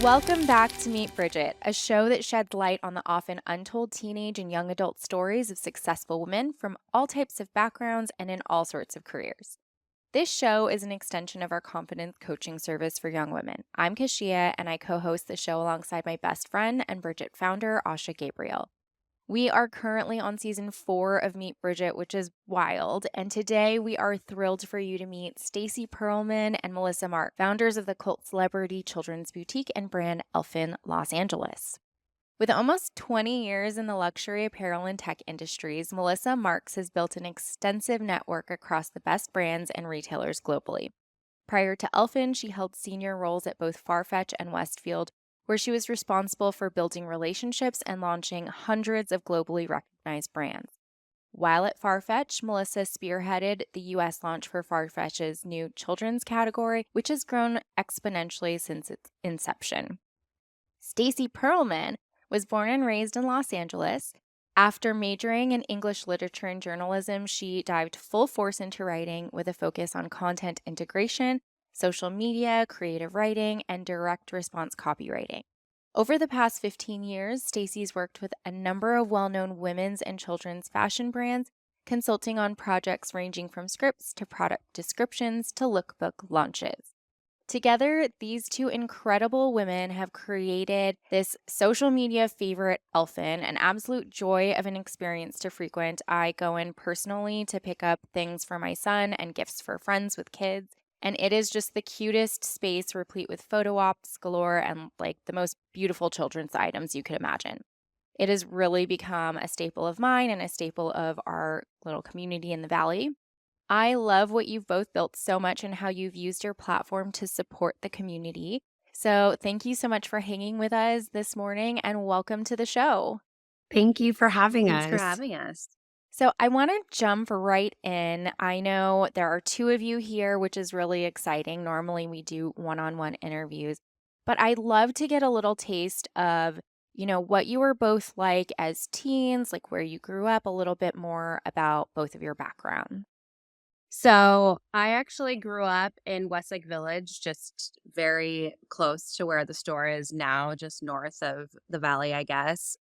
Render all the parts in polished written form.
Welcome back to Meet Bridget, a show that sheds light on the often untold teenage and young adult stories of successful women from all types of backgrounds and in all sorts of careers. This show is an extension of our confidence coaching service for young women. I'm Kashia, and I co-host the show alongside my best friend and Bridget founder, Asha Gabriel. We are currently on season 4 of Meet Bridget, which is wild. And today we are thrilled for you to meet Staci Pearlman and Melissa Marks, founders of the cult celebrity children's boutique and brand Elfin Los Angeles. With almost 20 years in the luxury apparel and tech industries, Melissa Marks has built an extensive network across the best brands and retailers globally. Prior to Elfin, she held senior roles at both Farfetch and Westfield, where she was responsible for building relationships and launching hundreds of globally recognized brands. While at Farfetch, Melissa spearheaded the U.S. launch for Farfetch's new children's category, which has grown exponentially since its inception. Staci Pearlman was born and raised in Los Angeles. After majoring in English literature and journalism, she dived full force into writing with a focus on content integration, social media, creative writing, and direct response copywriting. Over the past 15 years, Staci's worked with a number of well-known women's and children's fashion brands, consulting on projects ranging from scripts to product descriptions to lookbook launches. Together, these two incredible women have created this social media favorite, Elfin, an absolute joy of an experience to frequent. I go in personally to pick up things for my son and gifts for friends with kids. And it is just the cutest space replete with photo ops galore and like the most beautiful children's items you could imagine. It has really become a staple of mine and a staple of our little community in the Valley. I love what you've both built so much and how you've used your platform to support the community. So thank you so much for hanging with us this morning and welcome to the show. Thank you for having Thanks us. for having us. So I want to jump right in. I know there are two of you here, which is really exciting. Normally we do one-on-one interviews, but I'd love to get a little taste of, what you were both like as teens, like where you grew up, a little bit more about both of your background. So I actually grew up in Westlake Village, just very close to where the store is now, just north of the valley, I guess.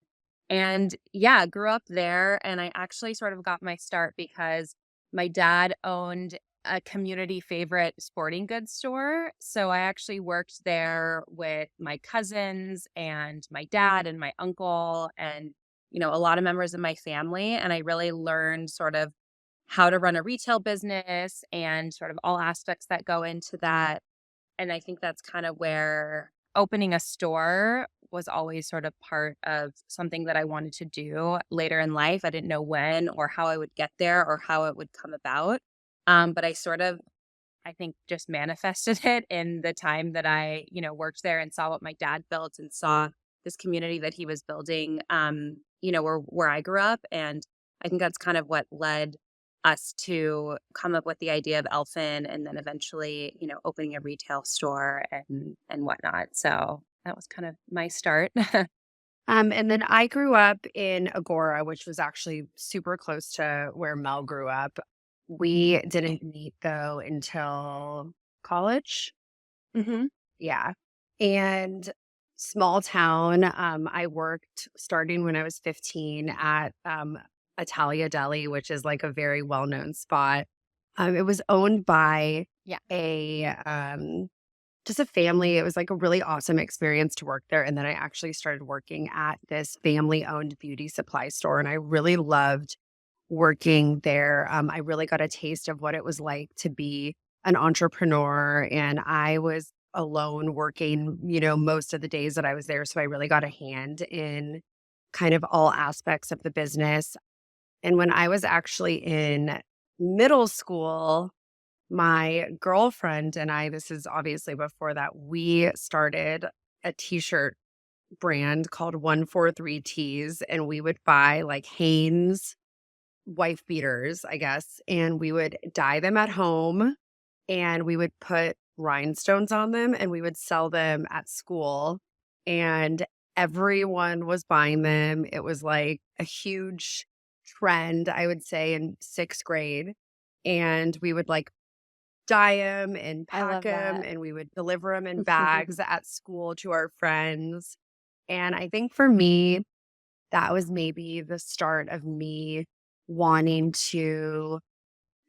And yeah, grew up there. And I actually sort of got my start because my dad owned a community favorite sporting goods store. So I actually worked there with my cousins and my dad and my uncle and, a lot of members of my family. And I really learned sort of how to run a retail business and sort of all aspects that go into that. And I think that's kind of where opening a store was always sort of part of something that I wanted to do later in life. I didn't know when or how I would get there or how it would come about. But I sort of, I think, just manifested it in the time that I, worked there and saw what my dad built and saw this community that he was building, where I grew up. And I think that's kind of what led us to come up with the idea of Elfin and then eventually, opening a retail store and whatnot. So that was kind of my start. And then I grew up in Agora, which was actually super close to where Mel grew up. We didn't meet though until college. hmm Yeah. And small town. I worked starting when I was 15 at Italia Deli, which is like a very well-known spot. It was owned by Yeah. just a family. It was like a really awesome experience to work there. And then I actually started working at this family-owned beauty supply store, and I really loved working there. I really got a taste of what it was like to be an entrepreneur, and I was alone working, most of the days that I was there. So I really got a hand in kind of all aspects of the business. And when I was actually in middle school, my girlfriend and I, this is obviously before that, we started a t-shirt brand called 143 Tees, and we would buy like Hanes wife beaters, I guess, and we would dye them at home and we would put rhinestones on them and we would sell them at school, and everyone was buying them. It was like a huge trend, I would say, in 6th grade. And we would like dye them and I pack love them, that. and we would deliver them in bags at school to our friends. And I think for me, that was maybe the start of me wanting to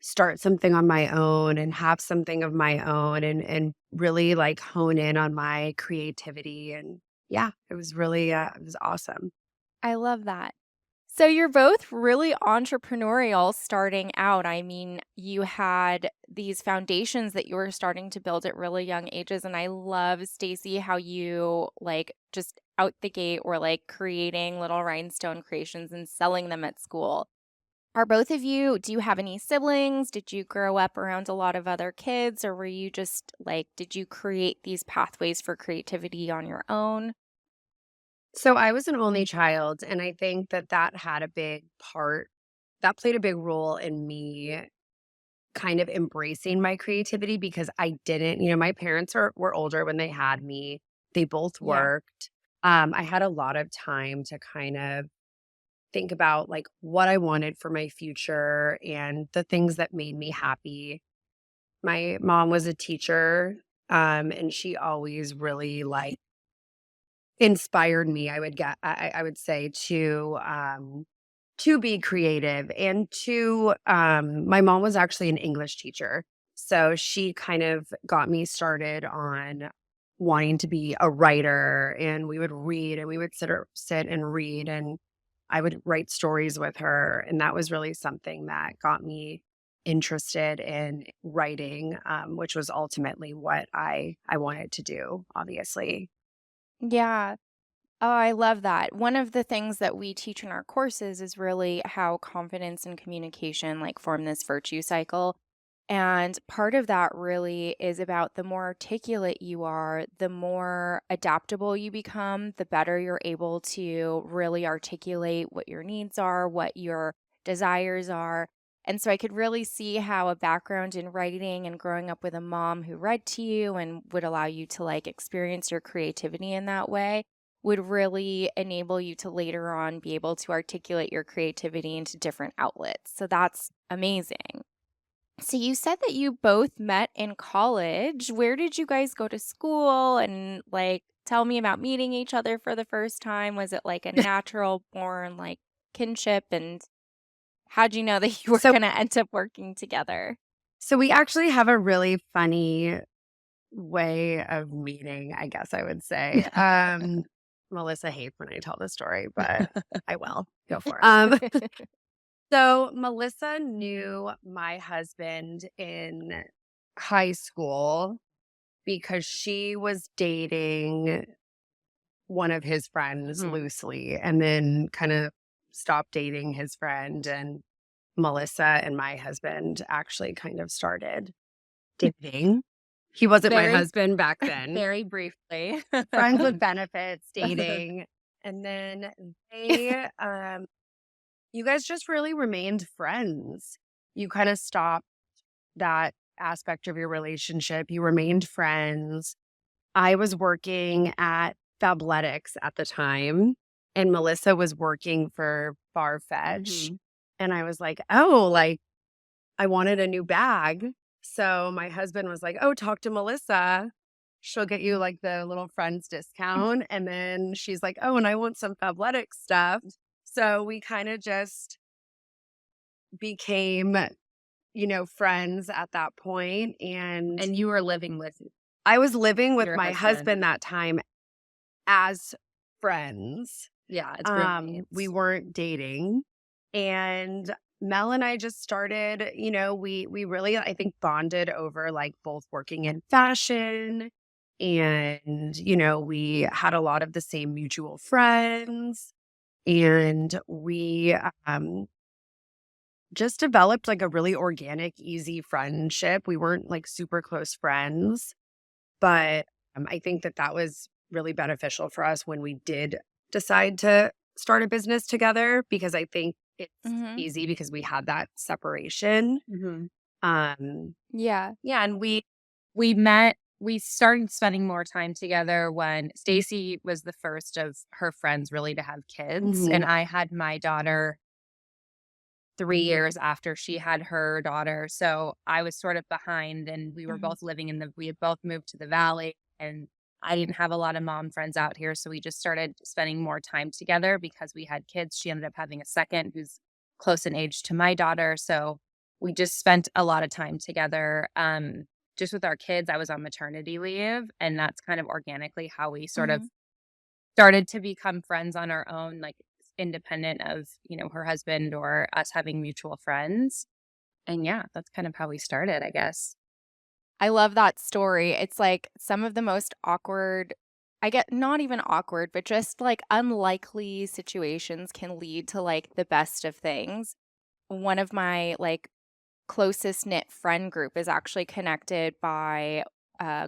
start something on my own and have something of my own and really like hone in on my creativity. And yeah, it was really it was awesome. I love that. So you're both really entrepreneurial starting out. I mean, you had these foundations that you were starting to build at really young ages. And I love, Stacy, how you like just out the gate were like creating little rhinestone creations and selling them at school. Are both of you, do you have any siblings? Did you grow up around a lot of other kids, or were you just like, did you create these pathways for creativity on your own? So I was an only child, and I think that that had a big part, that played a big role in me kind of embracing my creativity because I didn't, my parents were older when they had me. They both Yeah. worked. I had a lot of time to kind of think about like what I wanted for my future and the things that made me happy. My mom was a teacher, and she always really like inspired me. I would say to be creative and to my mom was actually an English teacher. So she kind of got me started on wanting to be a writer, and we would read and we would sit and read, and I would write stories with her, and that was really something that got me interested in writing, which was ultimately what I wanted to do, obviously. Yeah. Oh, I love that. One of the things that we teach in our courses is really how confidence and communication like form this virtue cycle. And part of that really is about the more articulate you are, the more adaptable you become, the better you're able to really articulate what your needs are, what your desires are. And so I could really see how a background in writing and growing up with a mom who read to you and would allow you to like experience your creativity in that way would really enable you to later on be able to articulate your creativity into different outlets. So that's amazing. So you said that you both met in college. Where did you guys go to school? And like, tell me about meeting each other for the first time. Was it like a natural born like kinship? And how'd you know that you were So going to end up working together? so we actually have a really funny way of meeting, I guess I would say. Melissa hates when I tell the story, but I will. Go for it. So Melissa knew my husband in high school because she was dating one of his friends Mhm. loosely and then kind of stopped dating his friend. And Melissa and my husband actually kind of started dating. He wasn't my Very, husband back then. very briefly. Friends with benefits, dating. And then they, you guys just really remained friends. You kind of stopped that aspect of your relationship. You remained friends. I was working at Fabletics at the time, and Melissa was working for Farfetch. Mhm. And I was like, oh, like I wanted a new bag. So my husband was like, oh, talk to Melissa. She'll get you like the little friends discount. And then she's like, oh, and I want some Fabletics stuff. So we kind of just became, friends at that point. And And you were living with I was living with your my husband. husband that time as friends. Yeah, it's We roommates. weren't dating. And Mel and I just started, we really I think bonded over like both working in fashion, and we had a lot of the same mutual friends, and we just developed like a really organic, easy friendship. We weren't like super close friends, but I think that that was really beneficial for us when we did decide to start a business together, because I think it's Mm-hmm. easy because we had that separation. Mhm. Um, Yeah. Yeah, and we met we started spending more time together when Stacy was the first of her friends really to have kids, mhm. and I had my daughter 3 years after she had her daughter. So I was sort of behind, and we were Mhm. both we had both moved to the Valley, and I didn't have a lot of mom friends out here. So we just started spending more time together because we had kids. She ended up having a second who's close in age to my daughter. So we just spent a lot of time together. Just with our kids, I was on maternity leave, and that's kind of organically how we sort of Mhm. started to become friends on our own, like independent of, her husband or us having mutual friends. And yeah, that's kind of how we started, I guess. I love that story. It's like some of the most awkward, I get not even awkward, but just like unlikely situations can lead to like the best of things. One of my like closest knit friend group is actually connected by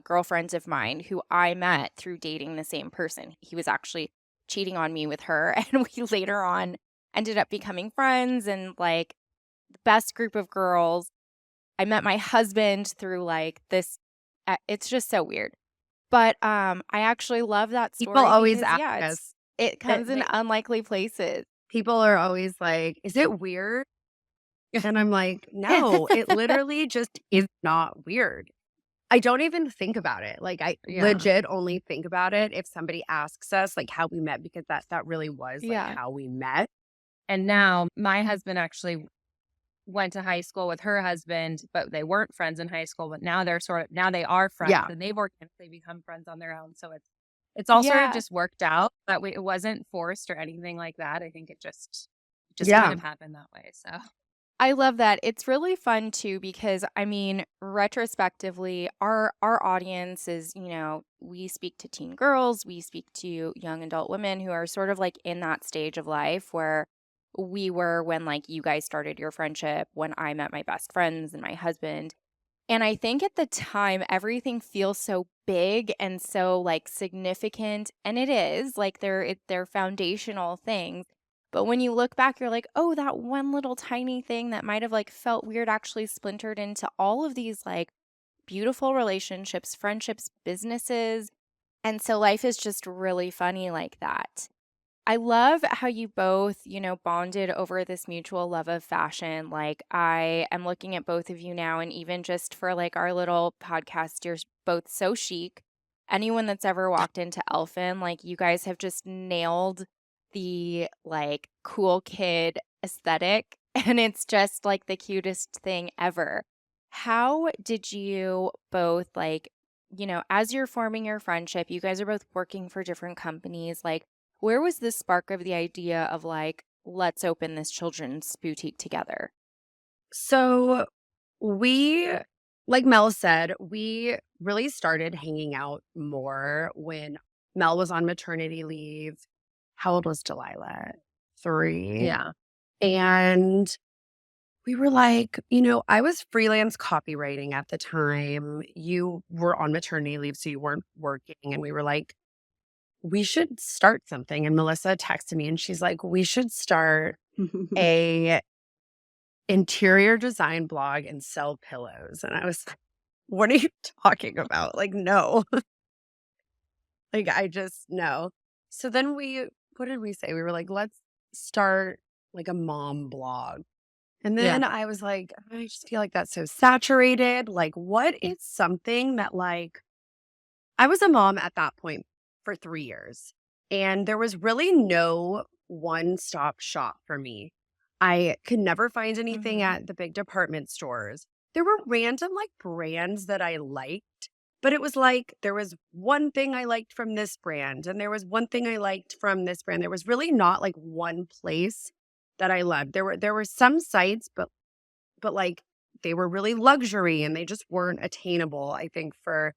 girlfriends of mine who I met through dating the same person. He was actually cheating on me with her, and we later on ended up becoming friends and like the best group of girls. I met my husband through like this. It's just so weird. But I actually love that People story always because ask yeah, us it that comes in unlikely places. people are always like, "Is it weird?" And I'm like, "No, it literally just is not weird." I don't even think about it. Like, I Yeah. legit only think about it if somebody asks us, like, how we met, because that really was, like, Yeah. how we met. And now my husband actually went to high school with her husband, but they weren't friends in high school. But now now they are friends, Yeah. and they've organically become friends on their own. So it's all sort of Yeah. just worked out. That it wasn't forced or anything like that. I think it just kind Yeah. of happened that way. So I love that. It's really fun too because I mean, retrospectively, our audience is, we speak to teen girls, we speak to young adult women who are sort of like in that stage of life where we were when like you guys started your friendship, when I met my best friends and my husband. And I think at the time everything feels so big and so like significant, and it is like they're foundational things. But when you look back, you're like, oh, that one little tiny thing that might have like felt weird actually splintered into all of these like beautiful relationships, friendships, businesses. And so life is just really funny like that. I love how you both, bonded over this mutual love of fashion. Like, I am looking at both of you now, and even just for like our little podcast, you're both so chic. Anyone that's ever walked into Elfin, like, you guys have just nailed the like cool kid aesthetic, and it's just like the cutest thing ever. How did you both like, as you're forming your friendship, you guys are both working for different companies, like, where was the spark of the idea of like, let's open this children's boutique together? So we, like Mel said, we really started hanging out more when Mel was on maternity leave. How old was Delilah? 3. yeah. And we were like, I was freelance copywriting at the time. You were on maternity leave, so you weren't working. And we were like, we should start something. And Melissa texted me and she's like, we should start a interior design blog and sell pillows. And I was like, what are you talking about? Like, no. Like, I just no. So then what did we say? We were like, let's start like a mom blog. And Yeah. then I was like, I just feel like that's so saturated. Like, what is something that, like, I was a mom at that point for 3 years, and there was really no one stop shop for me. I could never find anything Mhm. at the big department stores. There were random like brands that I liked, but it was like there was one thing I liked from this brand, and there was one thing I liked from this brand. There was really not like one place that I loved. There were some sites, but like they were really luxury and they just weren't attainable, I think, for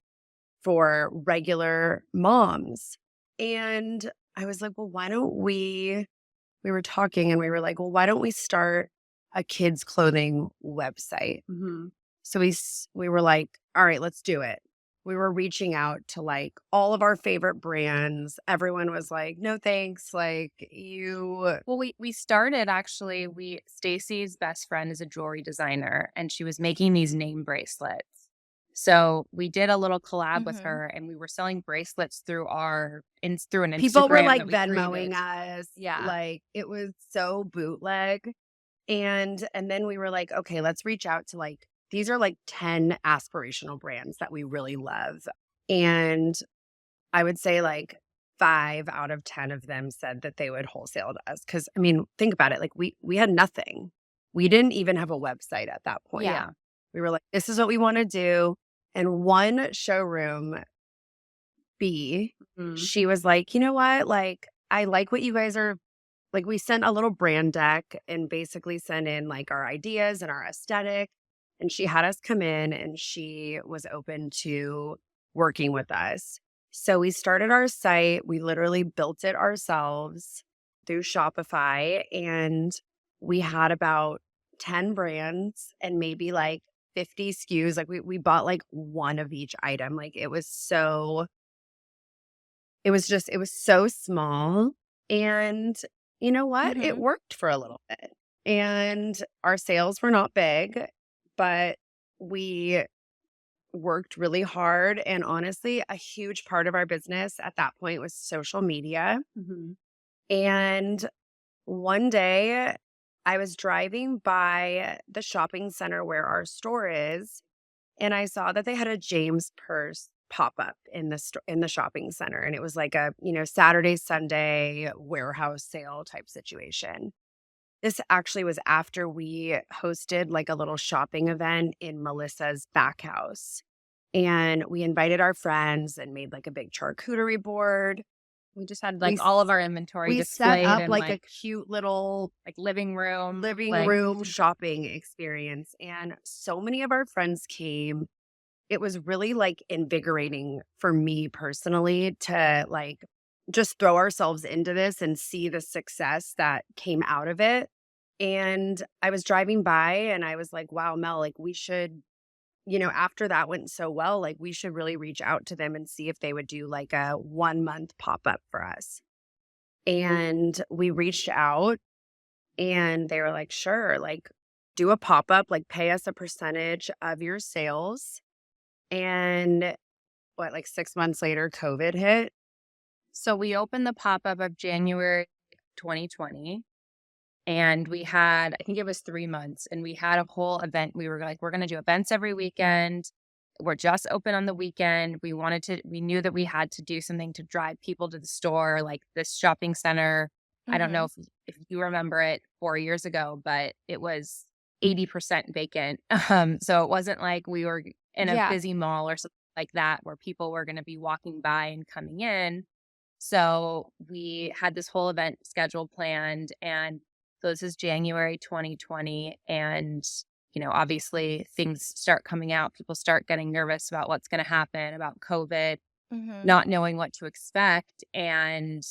regular moms. And I was like, well, why don't we were talking and we were like, well, why don't we start a kids clothing website? Hmm. So we were like, all right, let's do it. We were reaching out to like all of our favorite brands. Everyone was like, no thanks. Like you Well, we started actually. We Stacy's best friend is a jewelry designer, and she was making these name bracelets. So we did a little collab with Mhm. her, and we were selling bracelets through an people were Instagram like that we Venmoing created. us. Yeah. Like it was so bootleg. And then we were like, okay, let's reach out to like, these are like 10 aspirational brands that we really love. And I would say like 5 out of 10 of them said that they would wholesale to us. Cause I mean, think about it. Like we had nothing. We didn't even have a website at that point. Yeah. We were like, this is what we want to do. And one showroom B, she was like, you know what? Like, I like what you guys are like. We sent a little brand deck and basically sent in like our ideas and our aesthetic. And she had us come in and she was open to working with us. So we started our site. We literally built it ourselves through Shopify. And we had about 10 brands and maybe like 50 SKUs. Like we bought like one of each item. Like it was so small. And you know what? It Mhm. worked for a little bit. And our sales were not big, but we worked really hard. And honestly, a huge part of our business at that point was social media. Mhm. And one day I was driving by the shopping center where our store is, and I saw that they had a James purse pop up in in the shopping center, and it was like a, Saturday, Sunday warehouse sale type situation. This actually was after we hosted like a little shopping event in Melissa's back house. And we invited our friends and made like a big charcuterie board. We just had We like all of our inventory we set displayed up in like a cute little like living room. living Like room shopping experience, and so many of our friends came. It was really like invigorating for me personally to like just throw ourselves into this and see the success that came out of it. And I was driving by and I was like, wow, Mel, like we should, after that went so well, like we should really reach out to them and see if they would do like a 1 month pop up for us. And we reached out and they were like, sure, like do a pop up, like pay us a percentage of your sales. And what, like 6 months later, COVID hit? so we opened the pop-up of January 2020 and we had, I think it was 3 months, and we had a whole event. We were like, we're going to do events every weekend. We're just open on the weekend. We knew that we had to do something to drive people to the store, like this shopping center. I don't know Mhm. if you remember it 4 years ago, but it was 80% vacant. So it wasn't like we were in a Yeah. busy mall or something like that where people were going to be walking by and coming in. So we had this whole event schedule planned, and so this is January 2020. And, obviously things start coming out. People start getting nervous about what's going to happen about COVID, Mhm. not knowing what to expect. And,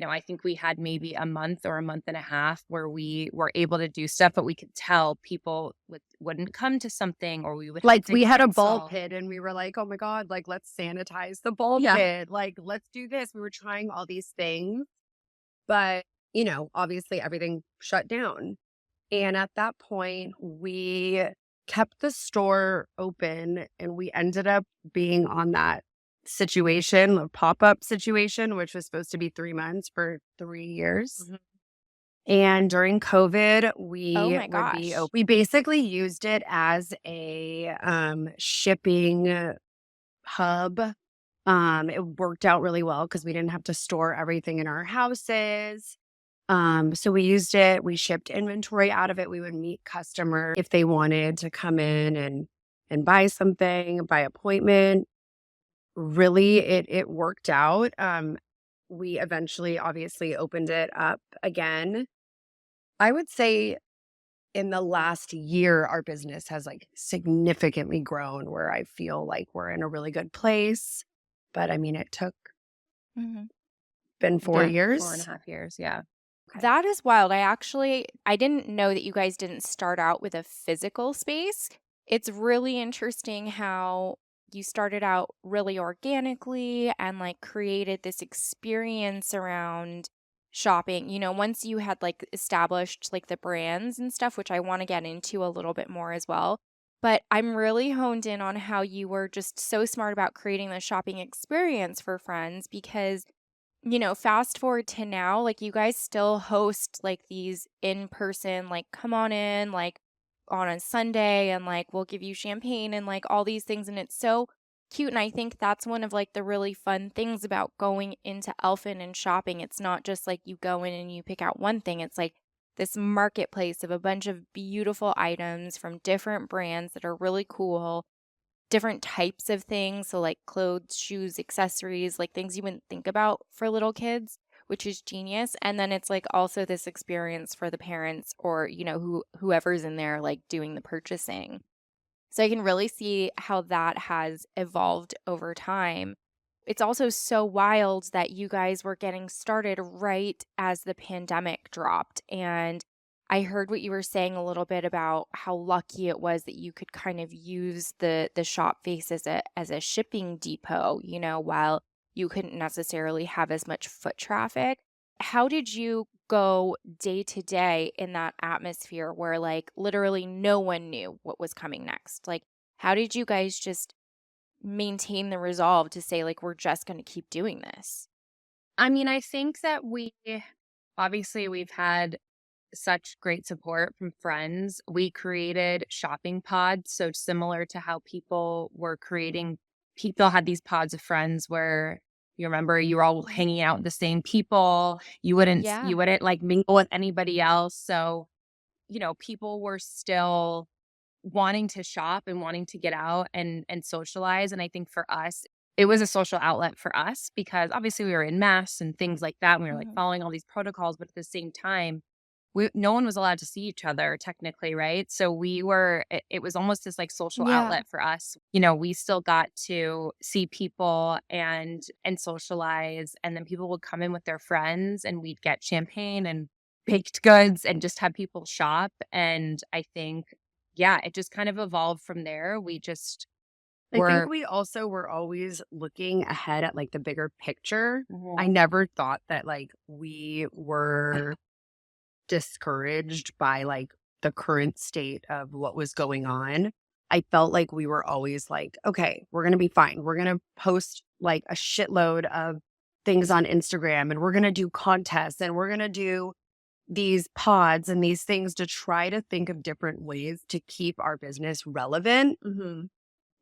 I think we had maybe a month or a month and a half where we were able to do stuff, but we could tell people wouldn't come to something, or we would have Like to we had a ball cancel. pit and we were like, oh my God, like let's sanitize the ball Yeah. pit. Like, let's do this. We were trying all these things, but obviously everything shut down. And at that point, we kept the store open and we ended up being on that situation, the pop up situation, which was supposed to be 3 months for 3 years. Mhm. And during COVID, Oh we my would be gosh. open. We basically used it as a shipping hub. It worked out really well because we didn't have to store everything in our houses. So we used it, we shipped inventory out of it. We would meet customers if they wanted to come in and buy something by appointment. Really, it worked out. We eventually obviously opened it up again. I would say in the last year, our business has like significantly grown where I feel like we're in a really good place. But I mean, it took Mhm. been four Yeah, 4 and a years. half years. Yeah. Okay. That is wild. I didn't know that you guys didn't start out with a physical space. It's really interesting how you started out really organically and like created this experience around shopping. Once you had like established like the brands and stuff, which I want to get into a little bit more as well. But I'm really honed in on how you were just so smart about creating the shopping experience for friends because fast forward to now, like, you guys still host, like, these in-person, like, come on in, like, on a Sunday, and, like, we'll give you champagne and, like, all these things, and it's so cute, and I think that's one of, like, the really fun things about going into Elfin and shopping. It's not just, like, you go in and you pick out one thing. It's, like, this marketplace of a bunch of beautiful items from different brands that are really cool, different types of things, so, like, clothes, shoes, accessories, like, things you wouldn't think about for little kids, which is genius, and then it's, like, also this experience for the parents or, whoever's in there, like, doing the purchasing. So I can really see how that has evolved over time. It's also so wild that you guys were getting started right as the pandemic dropped, and I heard what you were saying a little bit about how lucky it was that you could kind of use the shop face as a shipping depot, while you couldn't necessarily have as much foot traffic. How did you go day to day in that atmosphere where, like, literally no one knew what was coming next? Like, how did you guys just maintain the resolve to say, like, we're just going to keep doing this? I mean, I think that we've had such great support from friends. We created shopping pods. So similar to how people had these pods of friends where you remember you were all hanging out with the same people. You Yeah. wouldn't like mingle with anybody else. So, people were still wanting to shop and wanting to get out and socialize. And I think for us, it was a social outlet for us because obviously we were in masks and things like that. And we were like Mhm. following all these protocols, but at the same time, no one was allowed to see each other technically, right? So it was almost this like social Yeah. outlet for us. We still got to see people and socialize, and then people would come in with their friends and we'd get champagne and baked goods and just have people shop. And I think, yeah, it just kind of evolved from there. We just I think were we also were always looking ahead at like the bigger picture. I Mhm. never thought that like we were discouraged by like the current state of what was going on. I felt like we were always like, okay, we're going to be fine. We're going to post like a shitload of things on Instagram and we're going to do contests and we're going to do these pods and these things to try to think of different ways to keep our business relevant. Mhm.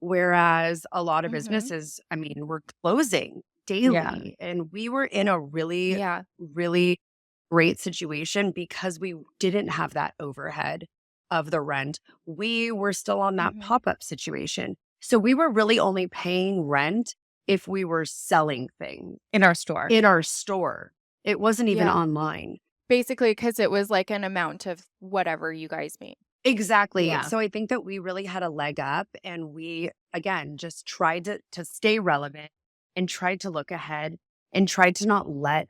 Whereas a lot of Mhm. businesses, I mean, were closing Yeah. daily and we were in a really, Yeah. really great situation because we didn't have that overhead of the rent. We were still on that Mhm. pop-up situation. So we were really only paying rent if we were selling things In our store. in our store. It wasn't even Yeah. online. Basically, because it was like an amount of whatever you guys made. Exactly. Yeah. So I think that we really had a leg up and we again just tried to stay relevant and tried to look ahead and tried to not let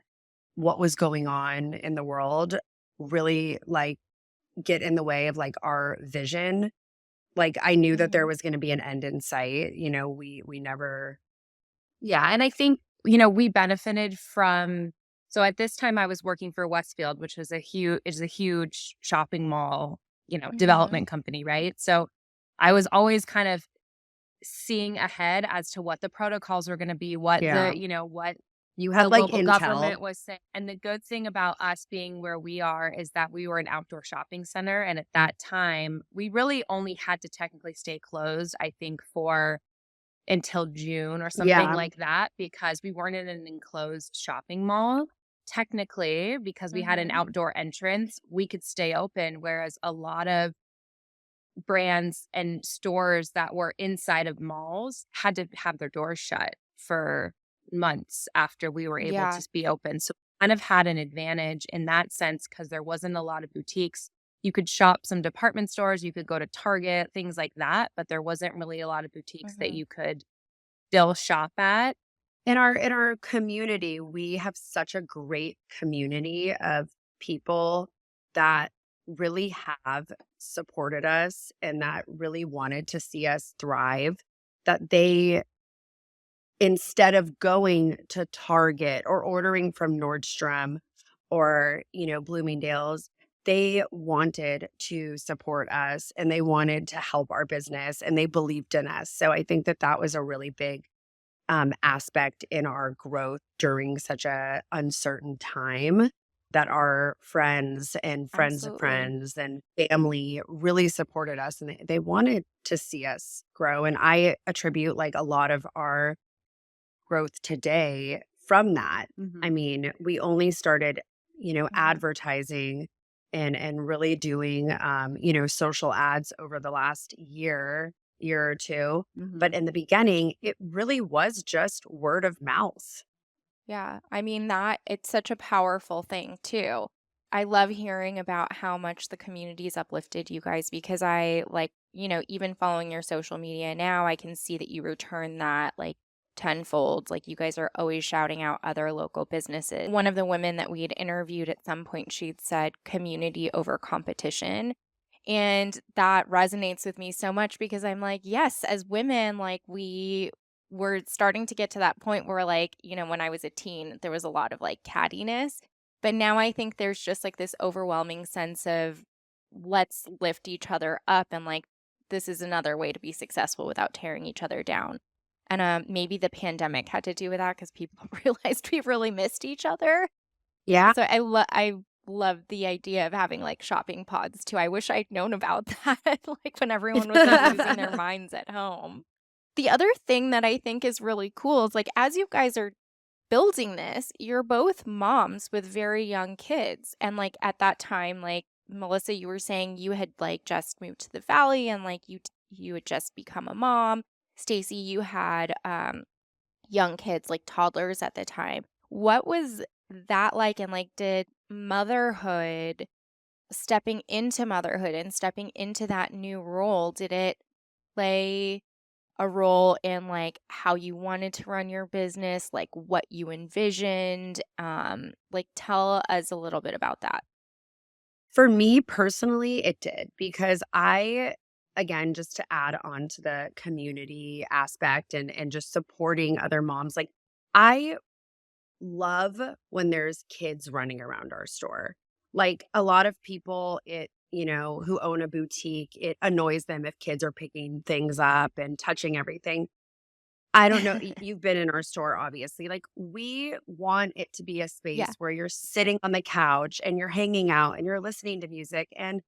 what was going on in the world really like get in the way of like our vision. Like I knew that there Mhm. was going to be an end in sight. We never. Yeah, and I think, we benefited from so at this time I was working for Westfield, which is a huge shopping mall, Mhm. development company, right? So I was always kind of seeing ahead as to what the protocols were going to be, Yeah. what You the had like local intel. government was saying. And the good thing about us being where we are is that we were an outdoor shopping center. And at that time, we really only had to technically stay closed, I think, for until June or something Yeah. like that because we weren't in an enclosed shopping mall. Technically, because we had an Mhm. outdoor entrance, we could stay open, whereas a lot of brands and stores that were inside of malls had to have their doors shut for months after we were able Yeah. to be open. So kind of had an advantage in that sense because there wasn't a lot of boutiques. You could shop some department stores, you could go to Target, things like that, but there wasn't really a lot of boutiques that Mhm. you could still shop at. In our community, we have such a great community of people that really have supported us and that really wanted to see us thrive. That they, instead of going to Target or ordering from Nordstrom or, Bloomingdale's, they wanted to support us and they wanted to help our business and they believed in us. So I think that that was a really big aspect in our growth during such a uncertain time, that our friends and friends of Absolutely. friends and family really supported us, and they wanted to see us grow. And I attribute like a lot of our growth today from that. I Mhm. mean, we only started, Mhm. advertising and really doing, social ads over the last year or two. But Mhm. in the beginning, it really was just word of mouth. Yeah, I mean that it's such a powerful thing too. I love hearing about how much the community's uplifted you guys because I like, even following your social media now, I can see that you return that like tenfold. Like you guys are always shouting out other local businesses. One of the women that we had interviewed at some point, she'd said community over competition. And that resonates with me so much because I'm like, yes, as women, like we're starting to get to that point where like, when I was a teen, there was a lot of like cattiness. But now I think there's just like this overwhelming sense of let's lift each other up and like this is another way to be successful without tearing each other down. And maybe the pandemic had to do with that because people realized we really missed each other. Yeah. So I love the idea of having, like, shopping pods too. I wish I'd known about that, like, when everyone was, like, losing their minds at home. The other thing that I think is really cool is, like, as you guys are building this, you're both moms with very young kids, and, like, at that time, like, Melissa, you were saying you had, like, just moved to the Valley and, like, you had just become a mom. Stacey, you had, young kids, like toddlers at the time. What was that like? And like, did motherhood and stepping into that new role, did it play a role in like how you wanted to run your business, like what you envisioned? Like tell us a little bit about that. For me personally, it did because again, just to add on to the community aspect and just supporting other moms, like I love when there's kids running around our store. Like a lot of people, who own a boutique, it annoys them if kids are picking things up and touching everything. I don't know. You've been in our store, obviously. Like, we want it to be a Yeah. space where you're sitting on the couch and you're hanging out and you're listening to music. And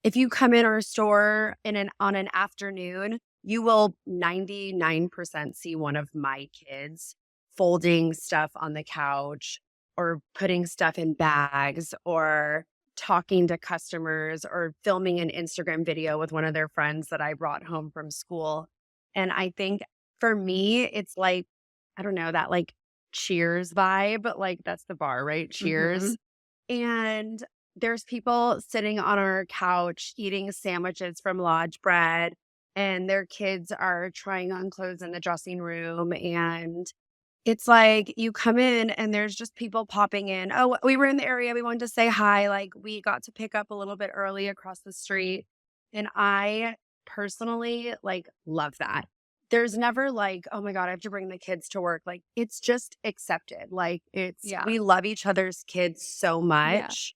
if you come in our store on an afternoon, you will 99% see one of my kids folding stuff on the couch or putting stuff in bags or talking to customers or filming an Instagram video with one of their friends that I brought home from school. And I think for me, it's like, I don't know, that like Cheers vibe, like that's the bar, right? Cheers. Mhm. And there's people sitting on our couch eating sandwiches from Lodge Bread, and their kids are trying on clothes in the dressing room. And it's like you come in and there's just people popping in. Oh, we were in the area. We wanted to say hi. Like we got to pick up a little bit early across the street. And I personally like love that. There's never like, oh my God, I have to bring the kids to work. Like it's just accepted. Like Yeah. we love each other's kids so Yeah. much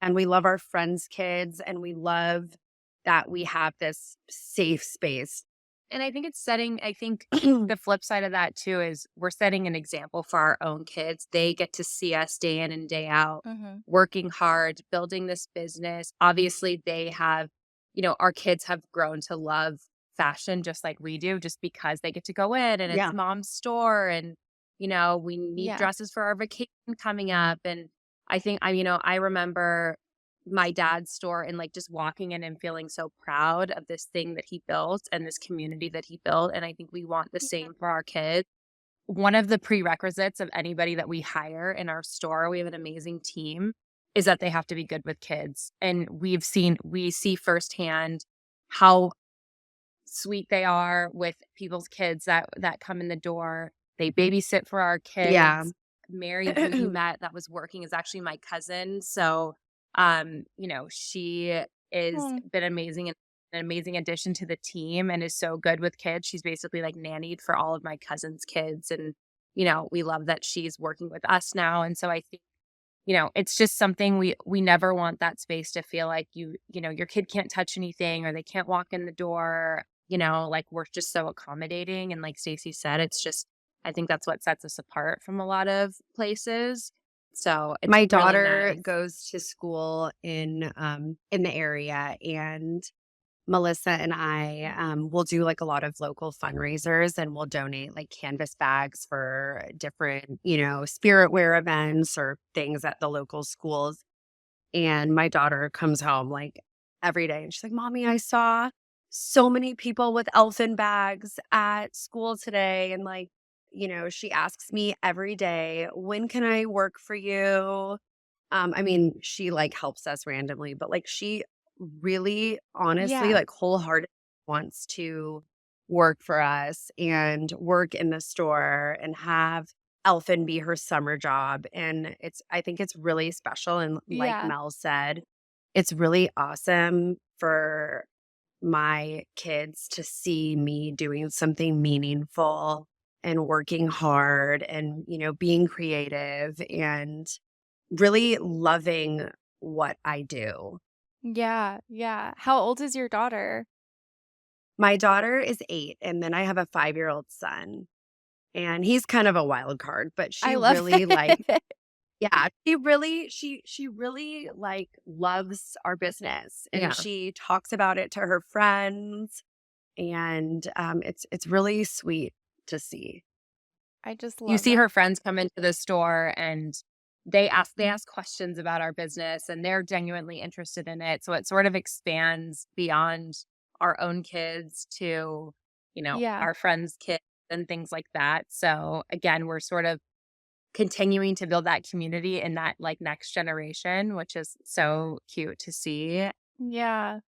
and we love our friends' kids and we love that we have this safe space. And I think the flip side of that too is we're setting an example for our own kids. They get to see us day in and day out, Mhm. working hard, building this business. Obviously, they have, our kids have grown to love fashion just like we do, just because they get to go in and it's Yeah. mom's store and, we need Yeah. dresses for our vacation coming up. And I remember my dad's store and like just walking in and feeling so proud of this thing that he built and this community that he built. And I think we want the Yeah. same for our kids. One of the prerequisites of anybody that we hire in our store, we have an amazing team, is that they have to be good with kids. And we see firsthand how sweet they are with people's kids that come in the door. They babysit for our Yeah. kids. Mary, who you met that was working, is actually my cousin. So, she is Mm. been amazing and an amazing addition to the team and is so good with kids. She's basically like nannied for all of my cousin's kids. And, we love that she's working with us now. And so I think, it's just something we never want that space to feel like your kid can't touch anything or they can't walk in the door, like we're just so accommodating. And like Stacey said, it's just I think that's what sets us apart from a lot of places. So it's My really daughter nice. goes to school in the area, and Melissa and I will do like a lot of local fundraisers, and we'll donate like canvas bags for different, spirit wear events or things at the local schools. And my daughter comes home like every day and she's like, Mommy, I saw so many people with elfin bags at school today. And like, she asks me every day, when can I work for you? I mean, she like helps us randomly, but like she really honestly, Yeah. like wholeheartedly wants to work for us and work in the store and have Elfin be her summer job. And I think it's really special. And like Yeah. Mel said, it's really awesome for my kids to see me doing something meaningful and working hard and, being creative and really loving what I do. Yeah. Yeah. How old is your daughter? My daughter is 8, and then I have a 5-year-old son, and he's kind of a wild card, but I she love really, like it. yeah, she really, like, loves our business, and Yeah. she talks about it to her friends, and, it's really sweet to see. I just You love see that. her friends come into the store and they ask questions about our business and they're genuinely interested in it. So it sort of expands beyond our own kids to, Yeah. our friends' kids and things like that. So again, we're sort of continuing to build that community in that like next generation, which is so cute to see. Yeah.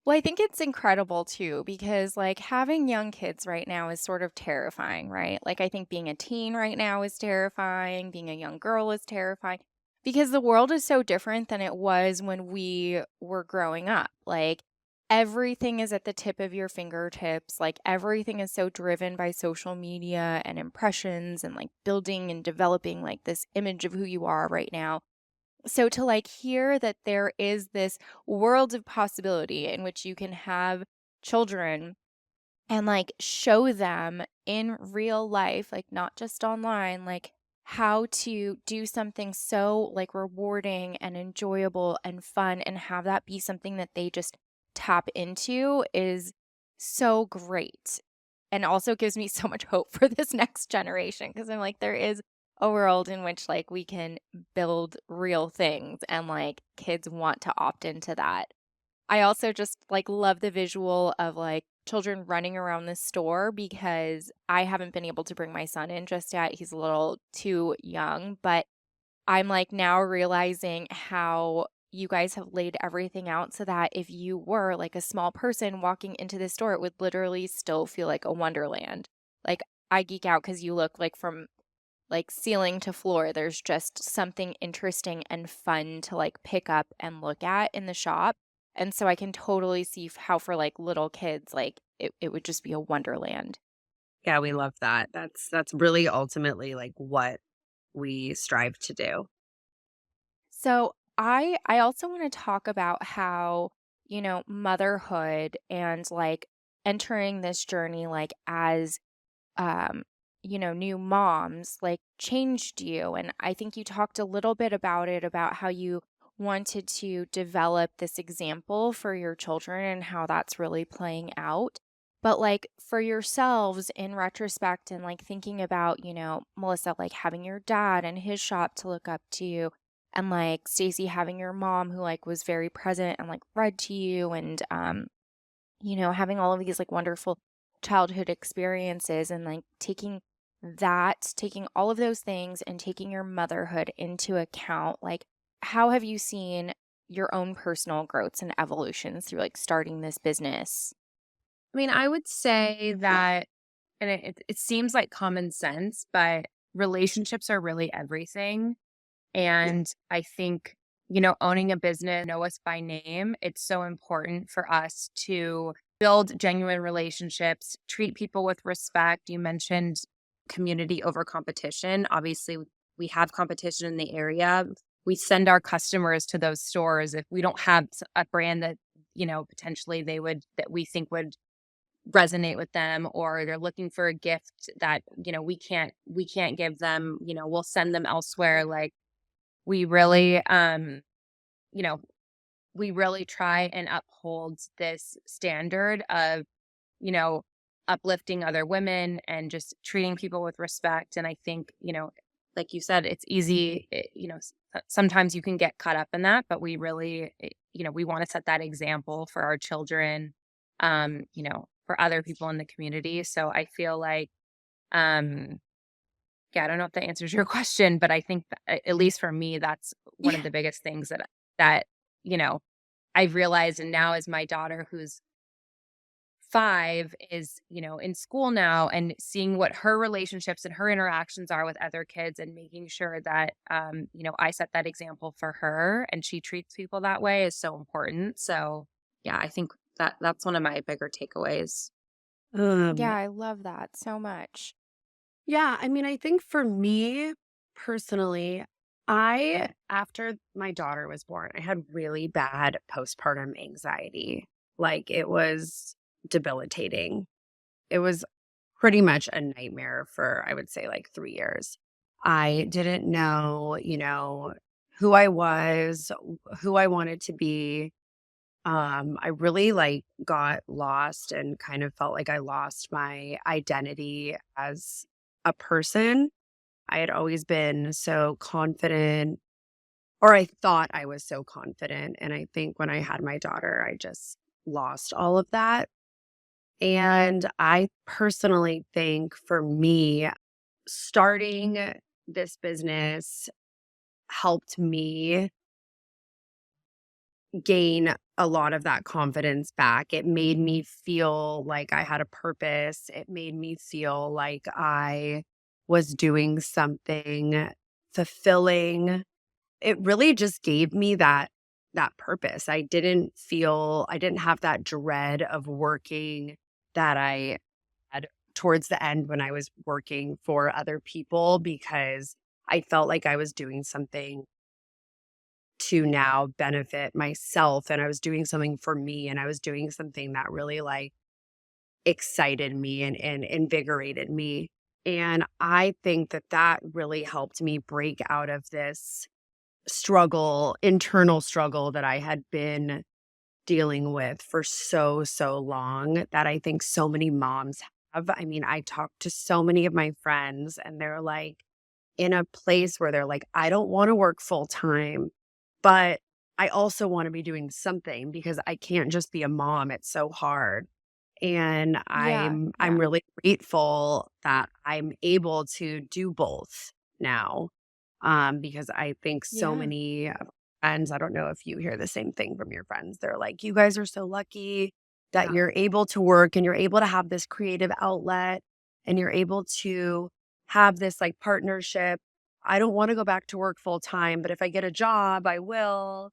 Well, I think it's incredible too because like having young kids right now is sort of terrifying, right? Like I think being a teen right now is terrifying, being a young girl is terrifying because the world is so different than it was when we were growing up. Like everything is at the tip of your fingertips. Like everything is so driven by social media and impressions and like building and developing like this image of who you are right now. So to like hear that there is this world of possibility in which you can have children and like show them in real life, like not just online, like how to do something so like rewarding and enjoyable and fun and have that be something that they just tap into is so great. And also gives me so much hope for this next generation because I'm like, there is a world in which like we can build real things and like kids want to opt into that. I also just like love the visual of like children running around the store because I haven't been able to bring my son in just yet. He's a little too young, but I'm like now realizing how you guys have laid everything out so that if you were like a small person walking into the store, it would literally still feel like a wonderland. Like I geek out because you look like from like ceiling to floor, there's just something interesting and fun to like pick up and look at in the shop. And so I can totally see how for like little kids, like it would just be a wonderland. Yeah, we love that. That's really ultimately, like, what we strive to do. So I also want to talk about how, motherhood and like entering this journey like as um new moms like changed you, and I think you talked a little bit about it about how you wanted to develop this example for your children and how that's really playing out. But like for yourselves in retrospect and like thinking about, Melissa, like having your dad and his shop to look up to you, and like Stacy having your mom who like was very present and like read to you, and having all of these like wonderful childhood experiences and like taking all of those things and taking your motherhood into account. Like, how have you seen your own personal growths and evolutions through like starting this business? I mean, I would say that, and it seems like common sense, but relationships are really everything. And I think, owning a business, know us by name, it's so important for us to build genuine relationships, treat people with respect. You mentioned community over competition. Obviously, we have competition in the area. We send our customers to those stores if we don't have a brand that, potentially that we think would resonate with them, or they're looking for a gift that, we can't give them, we'll send them elsewhere. Like, we really, you know, we really try and uphold this standard of, you know, uplifting other women and just treating people with respect. And I think, like you said, it's easy, sometimes you can get caught up in that, but we really, we want to set that example for our children, for other people in the community. So I feel like, um, yeah, I don't know if that answers your question, but I think that, at least for me, that's one of Yeah. the biggest things that, you know, I've realized. And now, as my daughter, who's 5, is, in school now, and seeing what her relationships and her interactions are with other kids, and making sure that, I set that example for her and she treats people that way, is so important. So, yeah, I think that's one of my bigger takeaways. Um, Yeah, I love that so much. yeah, I mean, I think for me personally, after my daughter was born, I had really bad postpartum anxiety. Like, it was debilitating. It was pretty much a nightmare for, I would say, like 3 years. I didn't know, who I was, who I wanted to be. I really like got lost and kind of felt like I lost my identity as a person. I had always been so confident, or I thought I was so confident. And I think when I had my daughter, I just lost all of that. And I personally think for me, starting this business helped me gain a lot of that confidence back. It made me feel like I had a purpose. It made me feel like I was doing something fulfilling. It really just gave me that purpose. I didn't have that dread of working that I had towards the end when I was working for other people, because I felt like I was doing something to now benefit myself, and I was doing something for me, and I was doing something that really like excited me and invigorated me. And I think that that really helped me break out of this internal struggle that I had been dealing with for so long, that I think so many moms have. I mean, I talk to so many of my friends, and they're like in a place where they're like, I don't want to work full time, but I also want to be doing something because I can't just be a mom. It's so hard. And Yeah, I'm yeah, really grateful that I'm able to do both now. Because I think so yeah, many friends, I don't know if you hear the same thing from your friends. They're like, you guys are so lucky that Yeah. you're able to work and you're able to have this creative outlet and you're able to have this like partnership. I don't want to go back to work full time, but if I get a job, I will.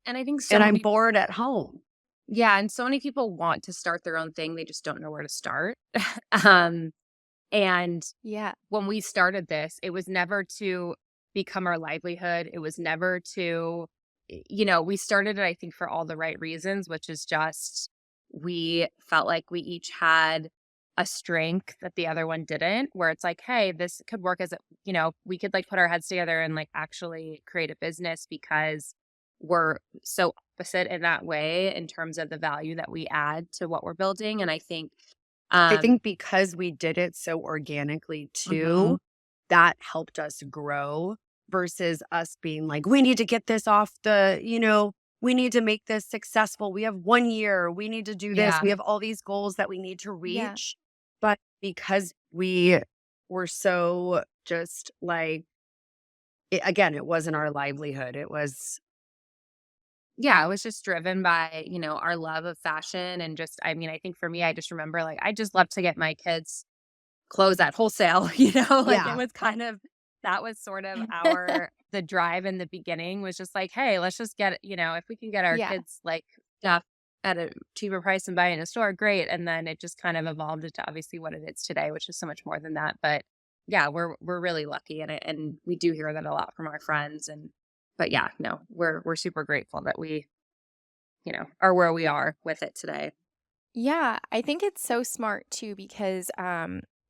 And I think so And I'm many bored at home. Yeah, and so many people want to start their own thing, they just don't know where to start. Um, and yeah, when we started this, it was never to become our livelihood. It was never to, we started it, I think, for all the right reasons, which is just, we felt like we each had a strength that the other one didn't, where it's like, hey, this could work as a, we could like put our heads together and like actually create a business, because we're so opposite in that way in terms of the value that we add to what we're building. And I think, I um, think because we did it so organically mhm, too, that helped us grow versus us being like, we need to get this off we need to make this successful. We have 1 year. We need to do this. yeah. We have all these goals that we need to yeah, reach. But because we were so just like, again, it wasn't our livelihood. It was, Yeah, it was just driven by, our love of fashion. And just, I mean, I think for me, I just remember, like, I just love to get my kids clothes at wholesale, like it yeah. was kind of, that was sort of the drive in the beginning, was just like, hey, let's just get, if we can get our yeah, kids like stuff at a cheaper price and buy it in a store, great. And then it just kind of evolved into obviously what it is today, which is so much more than that. But yeah, we're really lucky, and we do hear that a lot from our friends. And but yeah, no, we're super grateful that we, are where we are with it today. Yeah, I think it's so smart too because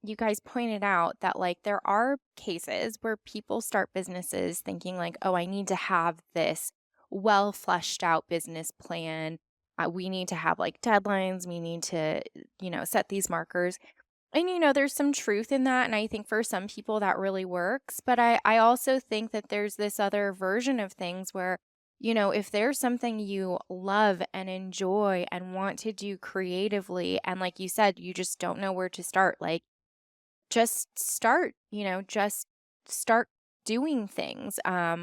you guys pointed out that like there are cases where people start businesses thinking like, "Oh, I need to have this well fleshed out business plan. We need to have like deadlines, we need to, set these markers." And there's some truth in that, and I think for some people that really works, but I also think that there's this other version of things where, if there's something you love and enjoy and want to do creatively, and like you said, you just don't know where to start, like, just start, just start doing things,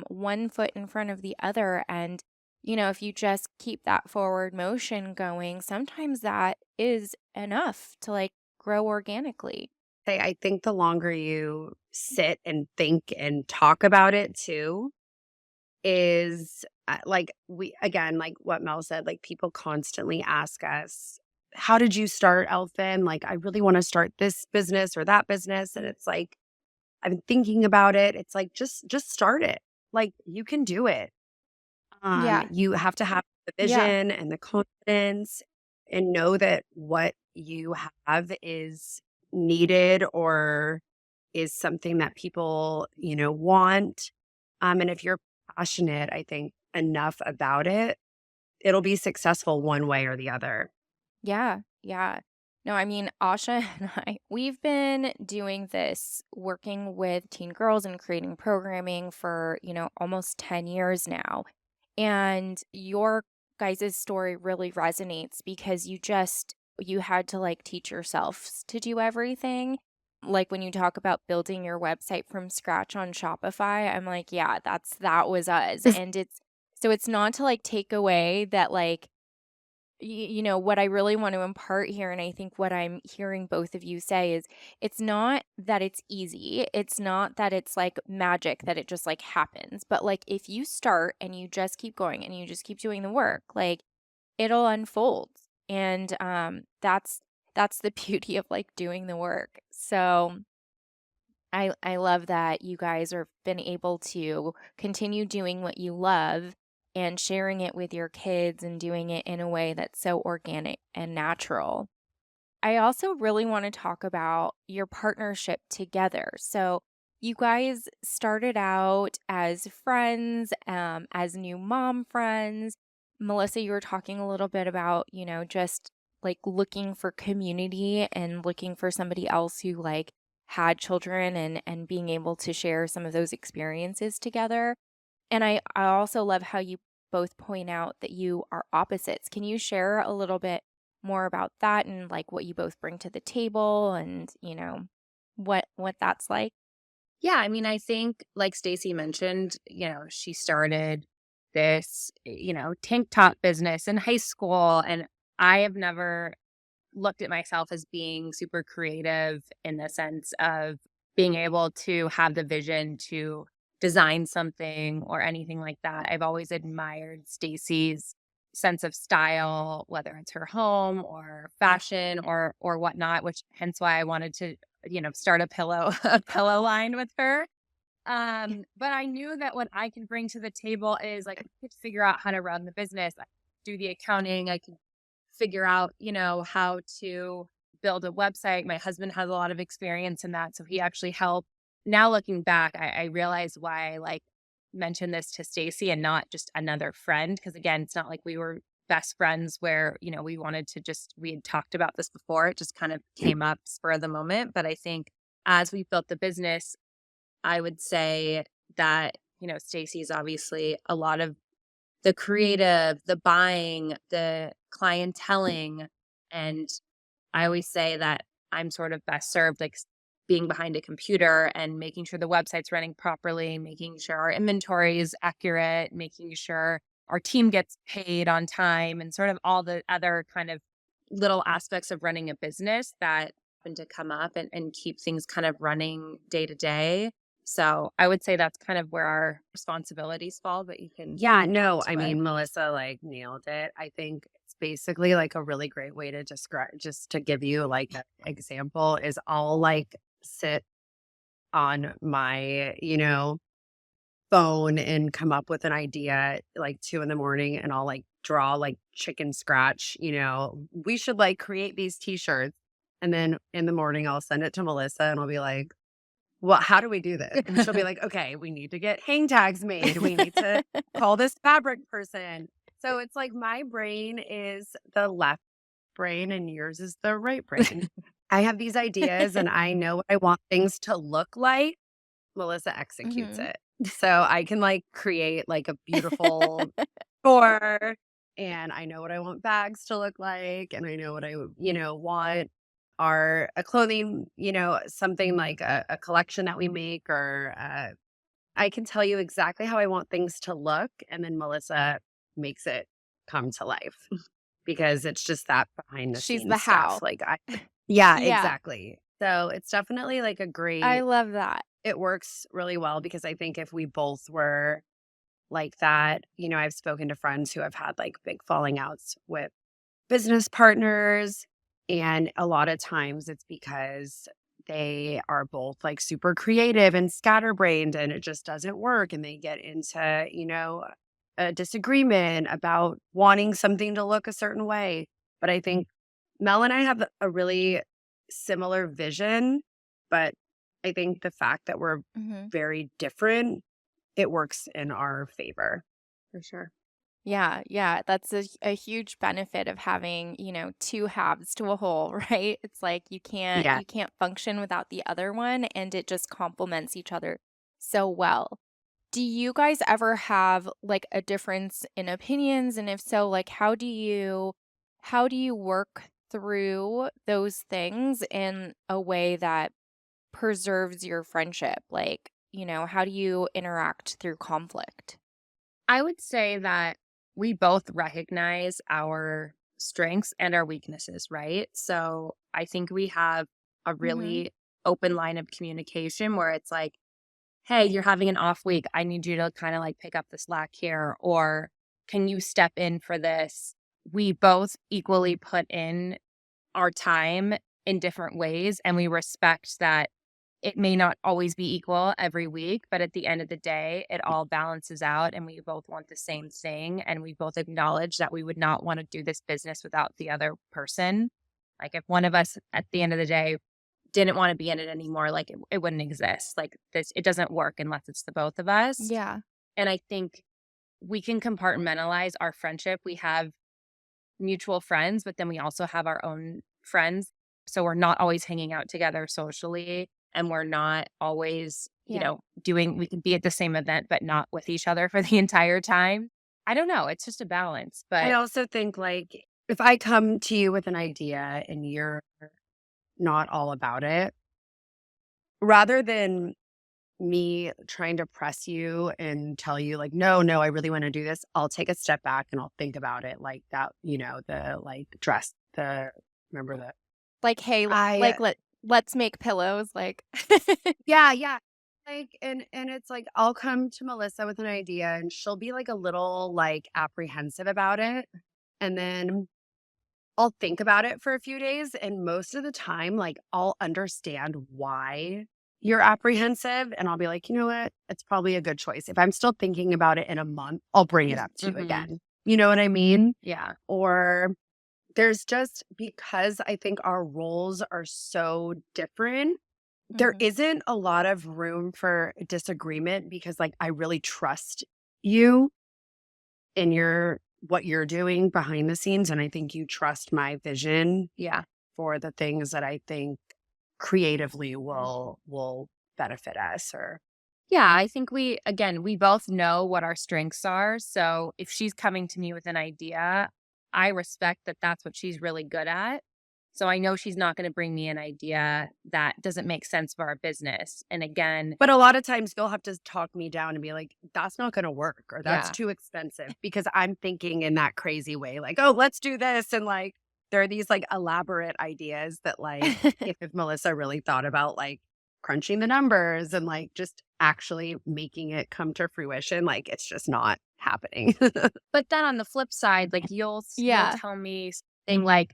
one foot in front of the other, and, if you just keep that forward motion going, sometimes that is enough to, like, grow organically. I think the longer you sit and think and talk about it too, is like we again, like what Mel said, like people constantly ask us, how did you start, Elfin? Like, I really want to start this business or that business. And it's like, I've been thinking about it. It's like, just start it. Like, you can do it. Yeah, You have to have the yeah, vision and the confidence and know that what you have is needed or is something that people, want. And if you're passionate, I think, enough about it, it'll be successful one way or the other. yeah, yeah. No, I mean, Asha and we've been doing this, working with teen girls and creating programming for, almost 10 years now. And your guys' story really resonates because you had to like teach yourself to do everything. Like when you talk about building your website from scratch on Shopify, I'm like, yeah, that was us. And it's not to like take away that like what I really want to impart here, and I think what I'm hearing both of you say is it's not that it's easy. It's not that it's like magic that it just like happens. But like if you start and you just keep going and you just keep doing the work, like it'll unfold. And that's the beauty of like doing the work. So I love that you guys are been able to continue doing what you love and sharing it with your kids and doing it in a way that's so organic and natural. I also really want to talk about your partnership together. So, you guys started out as friends, as new mom friends. Melissa, you were talking a little bit about, just like looking for community and looking for somebody else who like had children and being able to share some of those experiences together. And I also love how you both point out that you are opposites. Can you share a little bit more about that and like what you both bring to the table and, what that's like? Yeah, I mean, I think like Stacy mentioned, she started this, tank top business in high school, and I have never looked at myself as being super creative in the sense of being able to have the vision to design something or anything like that. I've always admired Stacy's sense of style, whether it's her home or fashion or whatnot, which hence why I wanted to, start a pillow a pillow line with her. But I knew that what I could bring to the table is like I could figure out how to run the business, I could do the accounting, I could figure out, how to build a website. My husband has a lot of experience in that, so he actually helped. Now looking back, I realize why I like mentioned this to Stacy and not just another friend. Because again, it's not like we were best friends where, we wanted to just we had talked about this before. It just kind of came up spur of the moment. But I think as we built the business, I would say that, Stacy's obviously a lot of the creative, the buying, the clienteling. And I always say that I'm sort of best served like being behind a computer and making sure the website's running properly, making sure our inventory is accurate, making sure our team gets paid on time, and sort of all the other kind of little aspects of running a business that happen to come up and keep things kind of running day to day. So I would say that's kind of where our responsibilities fall, but you can Yeah, add no, I to it. mean, Melissa like nailed it. I think it's basically like a really great way to describe, just to give you like an example, is I'll like sit on my, phone and come up with an idea at like 2 in the morning, and I'll like draw like chicken scratch, we should like create these t-shirts. And then in the morning I'll send it to Melissa and I'll be like, well, how do we do this? And she'll be like, okay, we need to get hang tags made. We need to call this fabric person. So it's like my brain is the left brain and yours is the right brain. I have these ideas and I know what I want things to look like. Melissa executes Mhm. it. So I can like create like a beautiful store, and I know what I want bags to look like, and I know what I want our a clothing, something like a collection that we make, or I can tell you exactly how I want things to look, and then Melissa makes it come to life because it's just that behind the She's the scenes stuff. how. Like yeah, Yeah, exactly. So it's definitely like a I great love that. it works really well because I think if we both were like that, I've spoken to friends who have had like big falling outs with business partners. And a lot of times it's because they are both like super creative and scatterbrained and it just doesn't work. And they get into, a disagreement about wanting something to look a certain way. But I think Mel and I have a really similar vision, but I think the fact that we're Mhm. very different, it works in our favor for sure. Yeah, yeah, that's a huge benefit of having, two halves to a whole, right? It's like Yeah. you can't function without the other one, and it just complements each other so well. Do you guys ever have like a difference in opinions? And if so, like how do you work through those things in a way that preserves your friendship? Like, how do you interact through conflict? I would say that we both recognize our strengths and our weaknesses, right? So I think we have a Mhm. really open line of communication where it's like, hey, you're having an off week. I need you to kind of like pick up the slack here. Or can you step in for this? We both equally put in our time in different ways, and we respect that it may not always be equal every week, but at the end of the day, it all balances out and we both want the same thing. And we both acknowledge that we would not want to do this business without the other person. Like if one of us at the end of the day didn't want to be in it anymore, like it wouldn't exist. Like this, it doesn't work unless it's the both of us. Yeah. And I think we can compartmentalize our friendship. We have mutual friends, but then we also have our own friends. So we're not always hanging out together socially, and we're not always, Yeah. we could be at the same event, but not with each other for the entire time. I don't know. It's just a balance. I But also think like if I come to you with an idea and you're not all about it, rather than me trying to press you and tell you like, no, no, I really want to do this, I'll take a step back and I'll think about it like that, the like dress, remember that. Like, "Hey, I let's make pillows," like Yeah, yeah. Like, and it's like I'll come to Melissa with an idea and she'll be like a little like apprehensive about it. And then I'll think about it for a few days. And most of the time, like I'll understand why you're apprehensive. And I'll be like, you know what? It's probably a good choice. If I'm still thinking about it in a month, I'll bring it up to you Mhm. again. You know what I mean? Yeah. Or there's just because I think our roles are so different, there Mhm. isn't a lot of room for disagreement because, like, I really trust you in what you're doing behind the scenes, and I think you trust my vision Yeah. for the things that I think creatively will benefit us or Yeah. I think we both know what our strengths are. So if she's coming to me with an idea, I respect that that's what she's really good at. So I know she's not going to bring me an idea that doesn't make sense for our business. And again, but a lot of times you'll have to talk me down and be like, "That's not gonna work," or "That's yeah. too expensive," because I'm thinking in that crazy way, like, "Oh, let's do this," and, like, there are these, like, elaborate ideas that, like, if Melissa really thought about, like, crunching the numbers and, like, just actually making it come to fruition, like, it's just not happening. But then on the flip side, like you'll Yeah. tell me something like,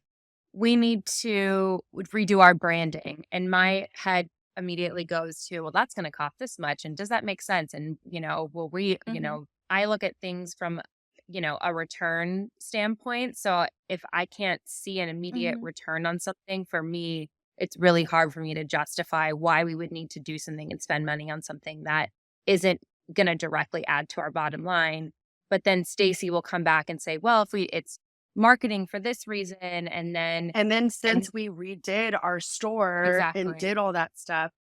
we need to redo our branding. And my head immediately goes to, well, that's going to cost this much. And does that make sense? And, will we, Hmm. I look at things from, a return standpoint. So if I can't see an immediate Hmm. return on something, for me, it's really hard for me to justify why we would need to do something and spend money on something that isn't going to directly add to our bottom line. But then Stacy will come back and say, well, if it's marketing for this reason, And then and since we redid our store and exactly. did all that stuff,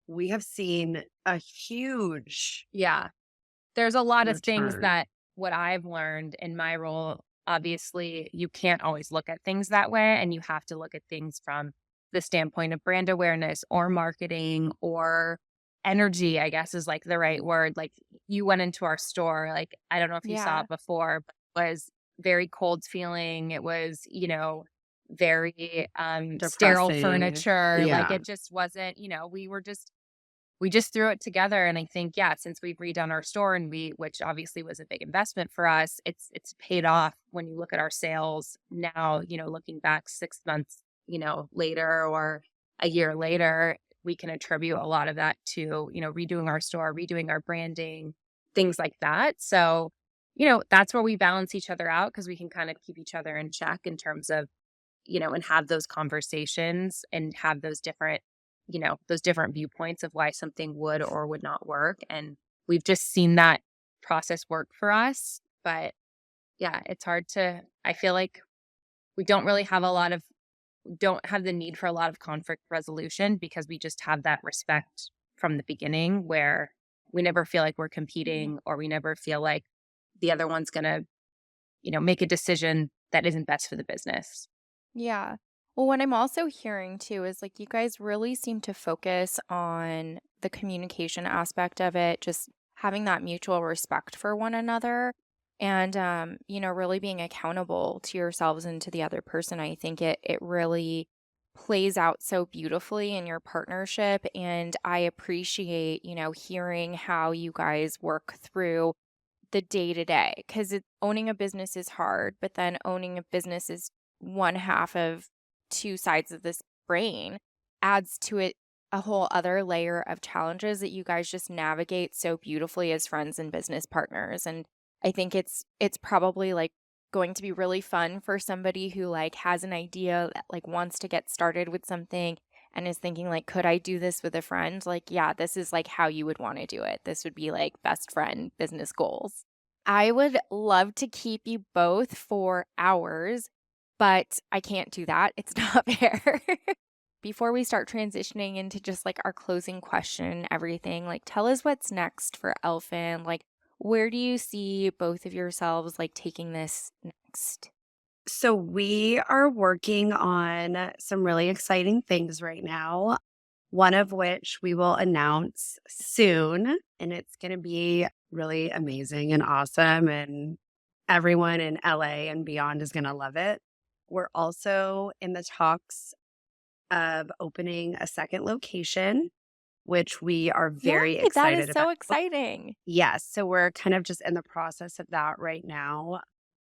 we have seen a huge Yeah. There's a lot of things return. that what I've learned in my role, obviously, you can't always look at things that way, and you have to look at things from the standpoint of brand awareness or marketing or energy, I guess is like the right word. Like you went into our store, like I don't know if you saw Yeah. it before, but it was very cold feeling. It was, very sterile Depressing. furniture. Like Yeah. it just wasn't, we just threw it together, and I think, yeah, since we've redone our store and which obviously was a big investment for us, it's paid off when you look at our sales now, looking back 6 months, later or a year later, we can attribute a lot of that to, redoing our store, redoing our branding, things like that. So, that's where we balance each other out because we can kind of keep each other in check in terms of, and have those conversations and have those different viewpoints of why something would or would not work. And we've just seen that process work for us. But yeah, it's hard I feel like we don't have the need for a lot of conflict resolution because we just have that respect from the beginning where we never feel like we're competing or we never feel like the other one's going to, make a decision that isn't best for the business. Yeah. Well, what I'm also hearing too is like you guys really seem to focus on the communication aspect of it, just having that mutual respect for one another and really being accountable to yourselves and to the other person. I think it really plays out so beautifully in your partnership and I appreciate, hearing how you guys work through the day to day because owning a business is hard, but then owning a business is one half of two sides of this brain, adds to it a whole other layer of challenges that you guys just navigate so beautifully as friends and business partners. And I think it's probably like going to be really fun for somebody who like has an idea that like wants to get started with something and is thinking like could I do this with a friend? Like yeah, this is like how you would want to do it. This would be like best friend business goals. I would love to keep you both for hours, but I can't do that. It's not fair. Before we start transitioning into just like our closing question and everything, like tell us what's next for Elfin. Like, where do you see both of yourselves like taking this next? So we are working on some really exciting things right now, one of which we will announce soon. And it's going to be really amazing and awesome. And everyone in LA and beyond is going to love it. We're also in the talks of opening a second location, which we are Yay, very that is excited about. so exciting. Yes. So we're kind of just in the process of that right now.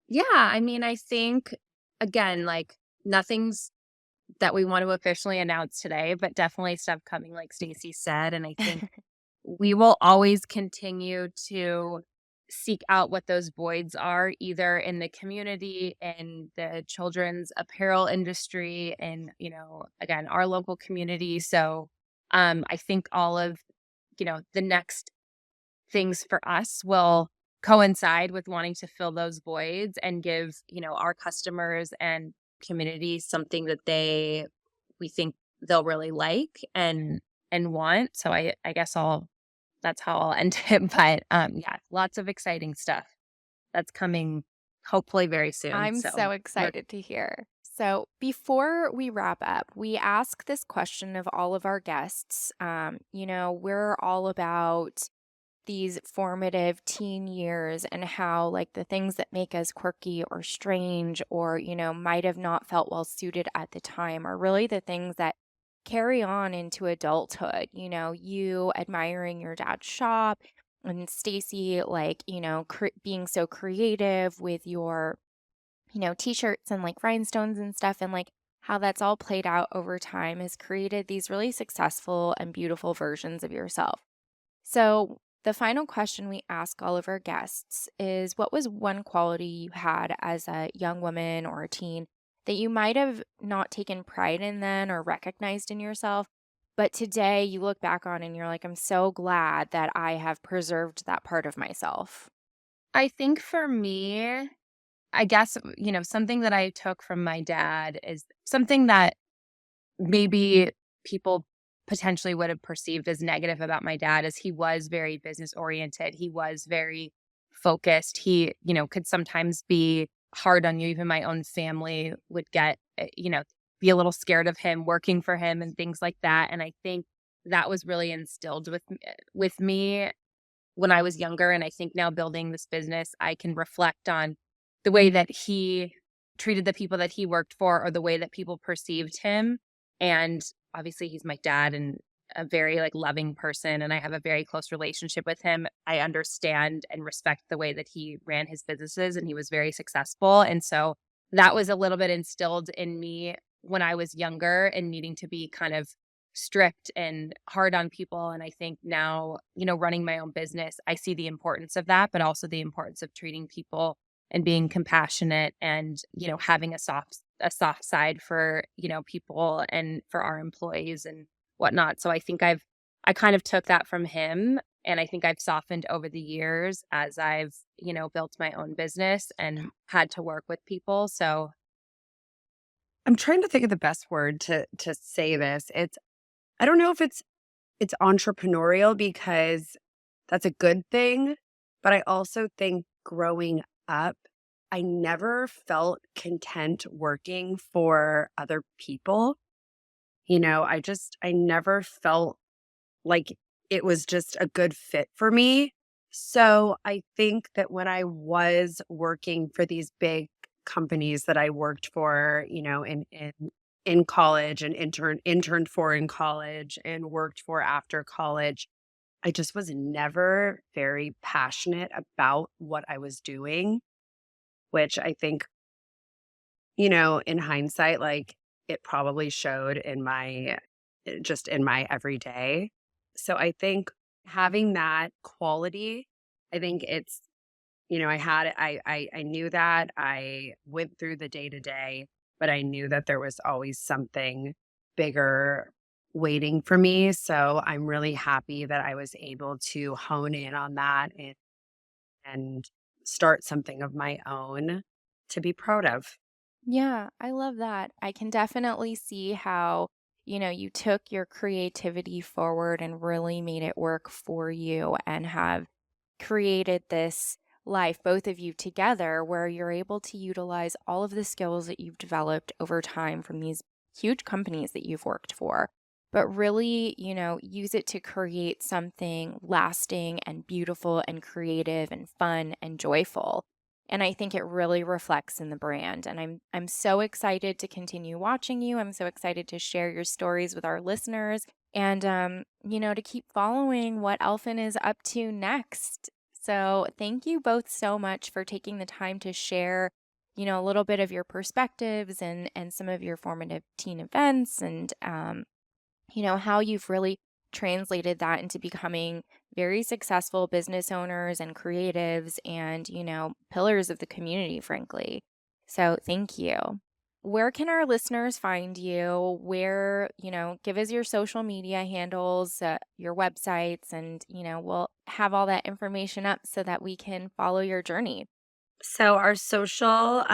Yeah. I mean, I think, again, like nothing's that we want to officially announce today, but definitely stuff coming, like Stacey said. And I think we will always continue to seek out what those voids are, either in the community, in the children's apparel industry, and, again, our local community. So I think all of, the next things for us will coincide with wanting to fill those voids and give, our customers and community something that we think they'll really like and want. So I guess that's how I'll end it. But yeah, lots of exciting stuff that's coming hopefully very soon. I'm So so excited to hear. So, before we wrap up, we ask this question of all of our guests. We're all about these formative teen years and how, like, the things that make us quirky or strange or, might have not felt well suited at the time are really the things that carry on into adulthood. You admiring your dad's shop and Stacy, like, being so creative with your t-shirts and like rhinestones and stuff and like how that's all played out over time has created these really successful and beautiful versions of yourself. So, the final question we ask all of our guests is, what was one quality you had as a young woman or a teen that you might have not taken pride in then or recognized in yourself, but today you look back on and you're like, I'm so glad that I have preserved that part of myself? I think for me, I guess, something that I took from my dad is something that maybe people potentially would have perceived as negative about my dad is he was very business oriented. He was very focused. He, could sometimes be hard on you. Even my own family would get, be a little scared of him working for him and things like that. And I think that was really instilled with me when I was younger. And I think now building this business, I can reflect on the way that he treated the people that he worked for or the way that people perceived him. And obviously he's my dad and a very like loving person, and I have a very close relationship with him. I understand and respect the way that he ran his businesses, and he was very successful. And so that was a little bit instilled in me when I was younger and needing to be kind of strict and hard on people. And I think now, running my own business, I see the importance of that, but also the importance of treating people and being compassionate and, having a soft side for, people and for our employees and whatnot. So I think I kind of took that from him. And I think I've softened over the years as I've, built my own business and had to work with people. So I'm trying to think of the best word to say this. I don't know if it's entrepreneurial because that's a good thing, but I also think growing up, I never felt content working for other people. I never felt like it was just a good fit for me. So I think that when I was working for these big companies that I worked for, in college and interned for in college and worked for after college, I just was never very passionate about what I was doing, which I think, in hindsight, like it probably showed in my everyday. So I think having that quality, I think it's, I had I knew that I went through the day to day, but I knew that there was always something bigger waiting for me. So I'm really happy that I was able to hone in on that and start something of my own to be proud of. Yeah, I love that. I can definitely see how, you took your creativity forward and really made it work for you and have created this life, both of you together, where you're able to utilize all of the skills that you've developed over time from these huge companies that you've worked for, but really, use it to create something lasting and beautiful and creative and fun and joyful. And I think it really reflects in the brand. And I'm so excited to continue watching you. I'm so excited to share your stories with our listeners and to keep following what Elfin is up to next. So, thank you both so much for taking the time to share, a little bit of your perspectives and some of your formative teen events and how you've really translated that into becoming very successful business owners and creatives and, pillars of the community, frankly. So thank you. Where can our listeners find you? Where, give us your social media handles, your websites, and, we'll have all that information up so that we can follow your journey. So our social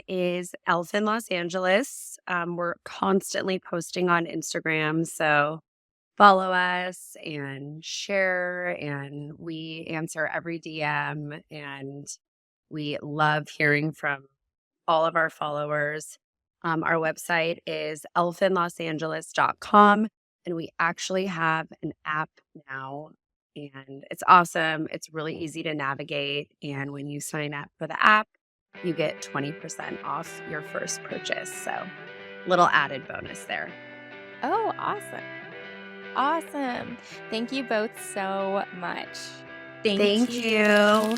is Elfin Los Angeles. We're constantly posting on Instagram. So follow us and share, and we answer every DM, and we love hearing from all of our followers. Our website is elfinlosangeles.com, and we actually have an app now, and it's awesome. It's really easy to navigate, and when you sign up for the app, you get 20% off your first purchase. So, little added bonus there. Oh, awesome. Awesome. Thank you both so much. thank Thank you. you.